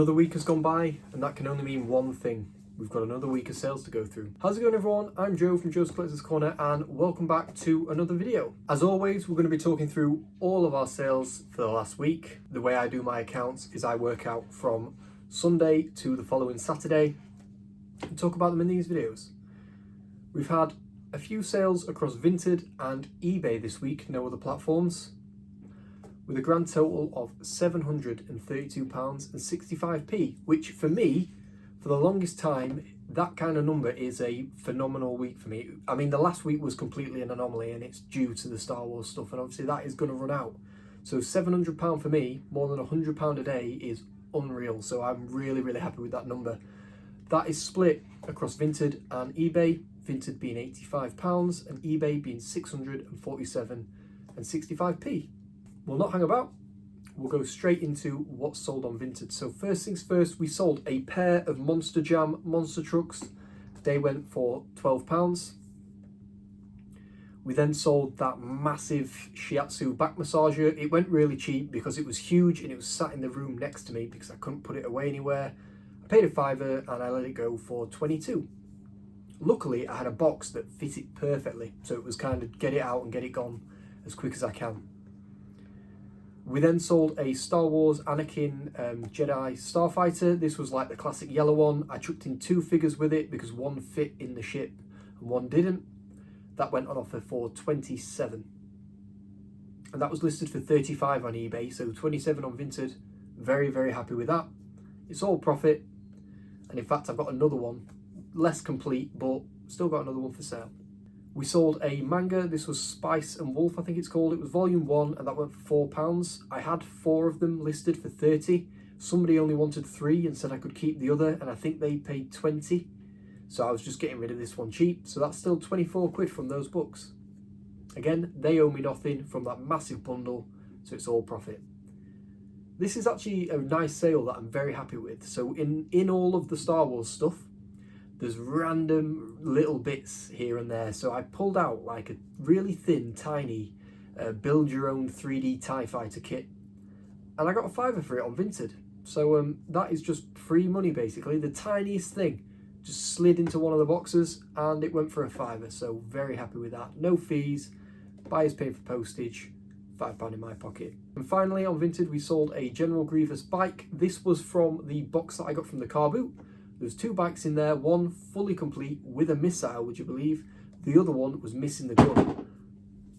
Another week has gone by, and that can only mean one thing. We've got another week of sales to go through. How's it going, everyone? I'm Joe from Joe's Collector's Corner, and welcome back to another video. As always, we're going to be talking through all of our sales for the last week. The way I do my accounts is I work out from Sunday to the following Saturday and talk about them in these videos. We've had a few sales across Vinted and eBay this week, no other platforms, with a grand total of £732.65, which for me, for the longest time, that kind of number is a phenomenal week for me. I mean, the last week was completely an anomaly, and it's due to the Star Wars stuff, and obviously that is going to run out. So £700 for me, more than £100 a day, is unreal. So I'm really, really happy with that number. That is split across Vinted and eBay, Vinted being £85 and eBay being £647.65. We'll not hang about. We'll go straight into what's sold on Vinted. So first things first, we sold a pair of Monster Jam monster trucks. They went for £12. We then sold that massive shiatsu back massager. It went really cheap because it was huge and it was sat in the room next to me because I couldn't put it away anywhere. I paid a £5 and I let it go for 22. Luckily, I had a box that fit it perfectly, so it was kind of get it out and get it gone as quick as I can. We then sold a Star Wars Anakin Jedi Starfighter. This was like the classic yellow one. I chucked in two figures with it because one fit in the ship and one didn't. That went on offer for 27. And that was listed for 35 on eBay, so 27 on Vinted. Very, very happy with that. It's all profit. And in fact, I've got another one, less complete, but still got another one for sale. We sold a manga. This was Spice and Wolf, I think it's called. It was volume 1 and that went for £4. I had 4 of them listed for 30. Somebody only wanted 3 and said I could keep the other, and I think they paid 20. So I was just getting rid of this one cheap. So that's still 24 quid from those books. Again, they owe me nothing from that massive bundle, so it's all profit. This is actually a nice sale that I'm very happy with. So in all of the Star Wars stuff, there's random little bits here and there. So I pulled out like a really thin, tiny, build your own 3D TIE fighter kit. And I got a £5 for it on Vinted. So that is just free money basically. The tiniest thing just slid into one of the boxes and it went for a £5. So very happy with that. No fees, buyers paid for postage, £5 in my pocket. And finally on Vinted we sold a General Grievous bike. This was from the box that I got from the car boot. There's 2 bikes in there, one fully complete with a missile, would you believe? The other one was missing the gun.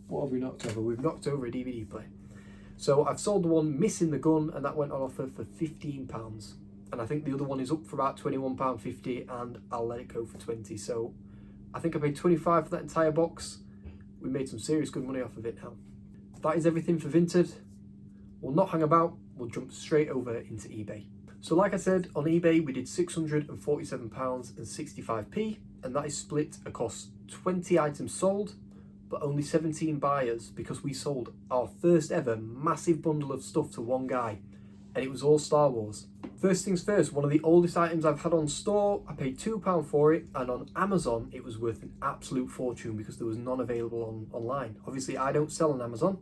What have we knocked over? We've knocked over a DVD player. So I've sold the one missing the gun and that went on offer for £15. And I think the other one is up for about £21.50 and I'll let it go for 20. So I think I paid 25 for that entire box. We made some serious good money off of it now. That is everything for Vinted. We'll not hang about, we'll jump straight over into eBay. So like I said, on eBay we did £647.65, and that is split across 20 items sold, but only 17 buyers because we sold our first ever massive bundle of stuff to one guy, and it was all Star Wars. First things first, one of the oldest items I've had on store, I paid £2 for it, and on Amazon it was worth an absolute fortune because there was none available online. Obviously I don't sell on Amazon,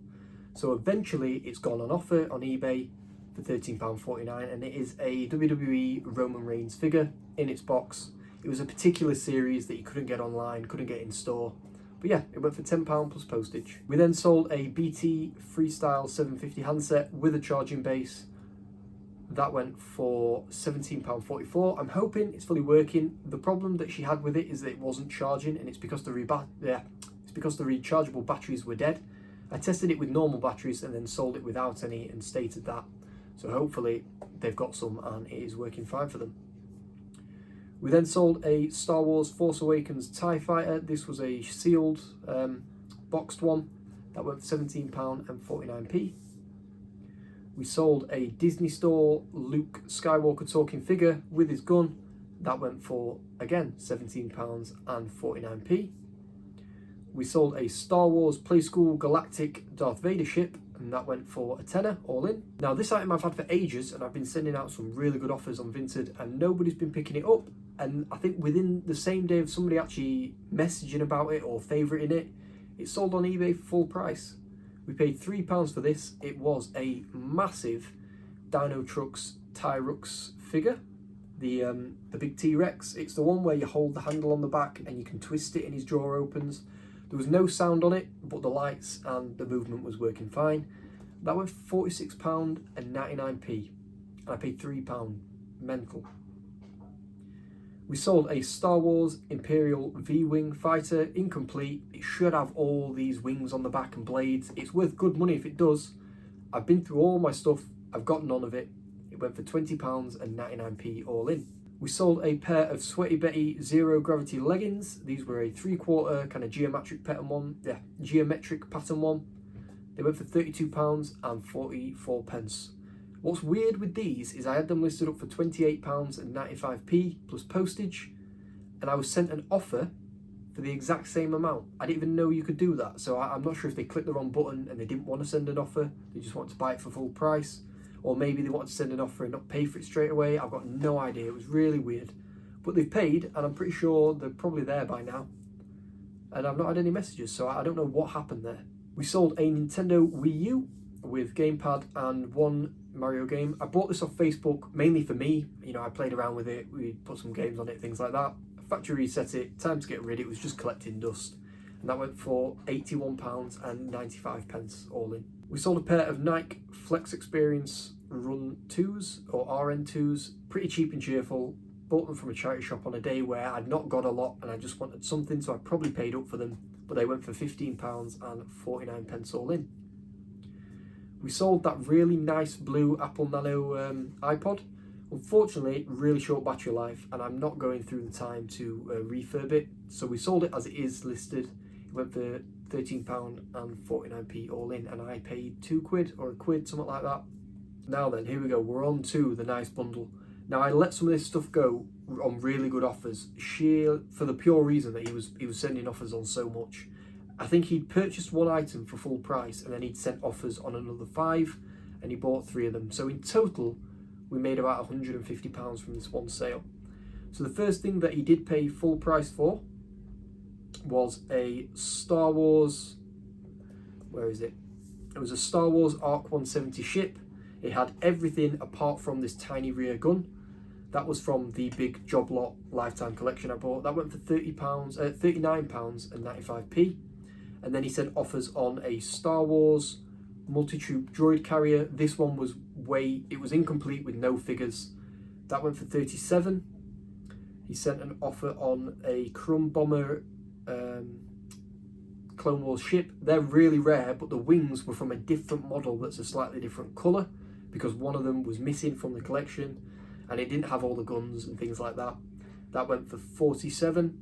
so eventually it's gone on offer on eBay for £13.49, and it is a WWE Roman Reigns figure in its box. It was a particular series that you couldn't get online, couldn't get in store, but yeah, it went for £10 plus postage. We then sold a BT Freestyle 750 handset with a charging base. That went for £17.44. I'm hoping it's fully working. The problem that she had with it is that it wasn't charging, and it's because the rechargeable batteries were dead. I tested it with normal batteries and then sold it without any and stated that. So hopefully they've got some and it is working fine for them. We then sold a Star Wars Force Awakens TIE Fighter. This was a sealed boxed one. That went for £17.49. We sold a Disney Store Luke Skywalker talking figure with his gun. That went for, again, £17.49. We sold a Star Wars Playschool Galactic Darth Vader ship, and that went for a tenner all in. Now this item I've had for ages, and I've been sending out some really good offers on Vinted and nobody's been picking it up, and I think within the same day of somebody actually messaging about it or favouriting it, it sold on eBay for full price. We paid £3 for this. It was a massive Dino Trucks Tyrux figure, the big T-Rex. It's the one where you hold the handle on the back and you can twist it and his drawer opens. There was no sound on it, but the lights and the movement was working fine. That went for £46.99, and I paid £3. Mental. We sold a Star Wars Imperial V-Wing fighter, incomplete. It should have all these wings on the back and blades. It's worth good money if it does. I've been through all my stuff, I've got none of it. It went for £20.99 all in. We sold a pair of Sweaty Betty Zero Gravity leggings. These were a 3/4 kind of geometric pattern one. They went for £32.44. What's weird with these is I had them listed up for £28.95 plus postage, and I was sent an offer for the exact same amount. I didn't even know you could do that, so I'm not sure if they clicked the wrong button and they didn't want to send an offer, they just wanted to buy it for full price, or maybe they wanted to send an offer and not pay for it straight away. I've got no idea. It was really weird, but they've paid, and I'm pretty sure they're probably there by now, and I've not had any messages, so I don't know what happened there. We sold a Nintendo Wii U with gamepad and one Mario game. I bought this off Facebook mainly for me. You know, I played around with it, we put some games on it, things like that. Factory reset it, time to get rid. It was just collecting dust, and that went for £81.95 all in. We sold a pair of Nike Flex Experience Run 2s or RN2s, pretty cheap and cheerful. Bought them from a charity shop on a day where I'd not got a lot and I just wanted something, so I probably paid up for them, but they went for £15.49 all in. We sold that really nice blue Apple Nano iPod. Unfortunately, really short battery life, and I'm not going through the time to refurb it, so we sold it as it is listed. It went for £13.49 all in, and I paid £2 or £1, something like that. Now then, here we go, we're on to the nice bundle. Now, I let some of this stuff go on really good offers, for the pure reason that he was sending offers on so much. I think he'd purchased one item for full price, and then he'd sent offers on another 5, and he bought 3 of them. So in total, we made about £150 from this one sale. So the first thing that he did pay full price for was a Star Wars, where is it? It was a Star Wars Arc 170 ship. It had everything apart from this tiny rear gun. That was from the big Job Lot Lifetime collection I bought. That went for £39.95. And then he sent offers on a Star Wars multi-troop droid carrier. This one was it was incomplete with no figures. That went for £37. He sent an offer on a Crumb Bomber Clone Wars ship. They're really rare, but the wings were from a different model that's a slightly different colour, because one of them was missing from the collection and it didn't have all the guns and things like that. That went for £47.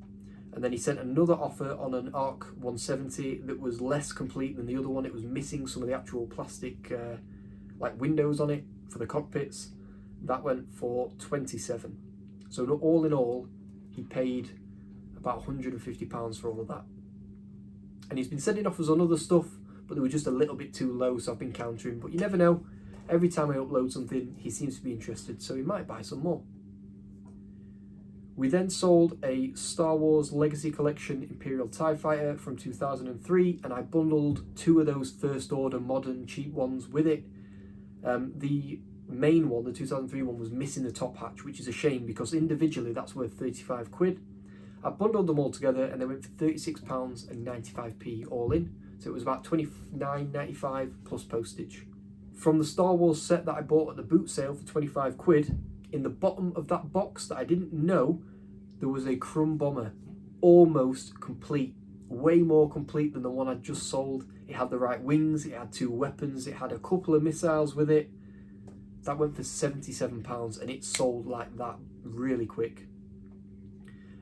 And then he sent another offer on an Arc 170 that was less complete than the other one. It was missing some of the actual plastic like windows on it for the cockpits. That went for £27. So all in all, he paid about £150 for all of that. And he's been sending offers on other stuff, but they were just a little bit too low, so I've been countering. But you never know. Every time I upload something, he seems to be interested, so he might buy some more. We then sold a Star Wars Legacy Collection Imperial TIE Fighter from 2003, and I bundled 2 of those first order modern cheap ones with it. The main one, the 2003 one, was missing the top hatch, which is a shame because individually that's worth £35. I bundled them all together and they went for £36.95 all in, so it was about £29.95 plus postage. From the Star Wars set that I bought at the boot sale for £25, in the bottom of that box that I didn't know, there was a Crumb Bomber, almost complete, way more complete than the one I'd just sold. It had the right wings, it had 2 weapons, it had a couple of missiles with it. That went for £77 and it sold like that really quick.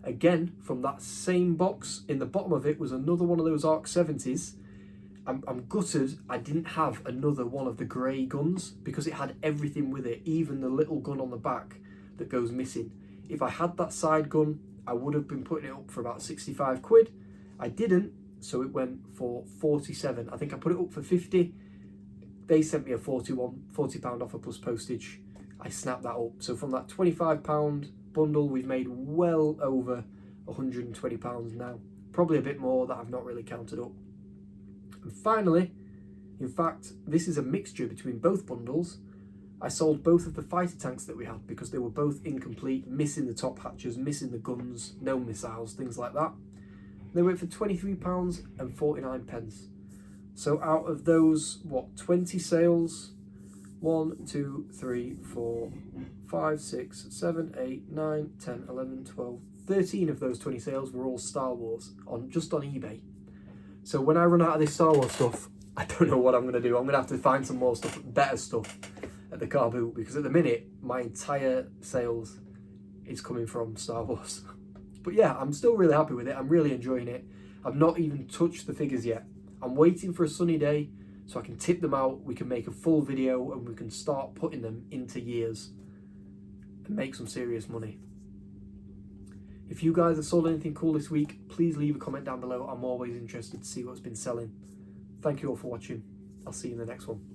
Again, from that same box, in the bottom of it was another one of those Arc 70s. I'm gutted I didn't have another one of the grey guns because it had everything with it, even the little gun on the back that goes missing. If I had that side gun, I would have been putting it up for about £65. I didn't, so it went for £47. I think I put it up for £50. They sent me a £40 offer plus postage. I snapped that up. So from that £25 bundle, we've made well over £120 now. Probably a bit more that I've not really counted up. And finally, in fact, this is a mixture between both bundles. I sold both of the fighter tanks that we had because they were both incomplete, missing the top hatches, missing the guns, no missiles, things like that. They went for £23.49. So out of those, 20 sales? 1, 2, 3, 4, 5, 6, 7, 8, 9, 10, 11, 12, 13 of those 20 sales were all Star Wars, just on eBay. So when I run out of this Star Wars stuff, I don't know what I'm going to do. I'm going to have to find some more stuff, better stuff at the car boot, because at the minute, my entire sales is coming from Star Wars. But yeah, I'm still really happy with it. I'm really enjoying it. I've not even touched the figures yet. I'm waiting for a sunny day so I can tip them out, we can make a full video, and we can start putting them into years and make some serious money. If you guys have sold anything cool this week, please leave a comment down below. I'm always interested to see what's been selling. Thank you all for watching. I'll see you in the next one.